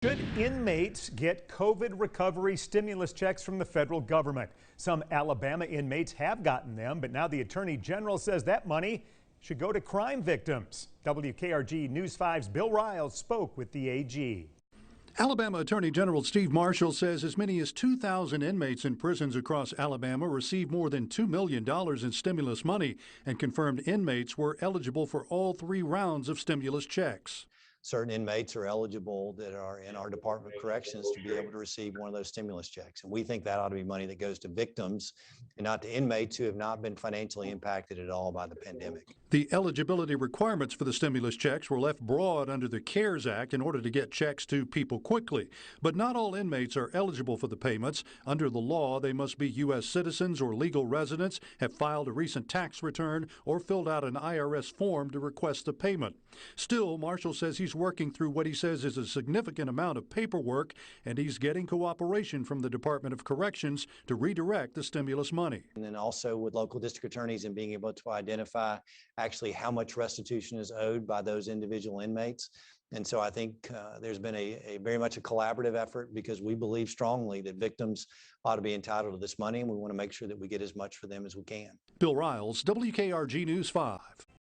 Should inmates get COVID recovery stimulus checks from the federal government? Some Alabama inmates have gotten them, but now the Attorney General says that money should go to crime victims. WKRG News 5's Bill Riles spoke with the AG. Alabama Attorney General Steve Marshall says as many as 2,000 inmates in prisons across Alabama received more than $2 million in stimulus money, and confirmed inmates were eligible for all 3 rounds of stimulus checks. Certain inmates are eligible that are in our Department of Corrections to be able to receive one of those stimulus checks. And we think that ought to be money that goes to victims and not to inmates who have not been financially impacted at all by the pandemic. The eligibility requirements for the stimulus checks were left broad under the CARES Act in order to get checks to people quickly. But not all inmates are eligible for the payments. Under the law, they must be U.S. citizens or legal residents, have filed a recent tax return, or filled out an IRS form to request the payment. Still, Marshall says he's working through what he says is a significant amount of paperwork, and he's getting cooperation from the Department of Corrections to redirect the stimulus money. And then also with local district attorneys and being able to identify actually how much restitution is owed by those individual inmates. And so I think there's been a very much a collaborative effort, because we believe strongly that victims ought to be entitled to this money, and we want to make sure that we get as much for them as we can. Bill Riles, WKRG News 5.